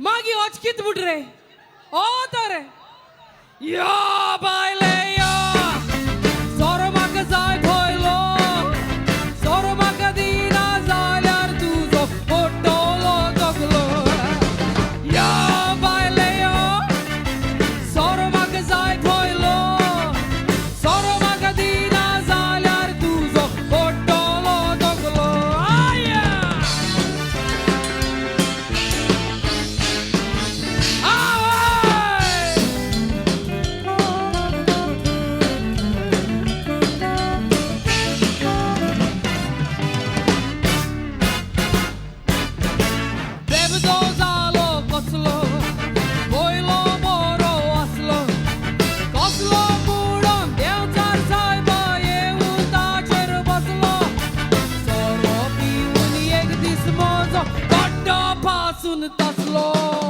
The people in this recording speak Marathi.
मागी अचकीत बुट रे ओ तरे या बायले या सोरो म्हाका जाय भयलो सोरो म्हाका दिना जाल्यार तुजो फोटोलो तकलो या बायले या सोरो म्हाका जाय भयलो सोरो म्हाका दिना जाल्यार तुजो फोटोलो तकलो आया Pasun taslo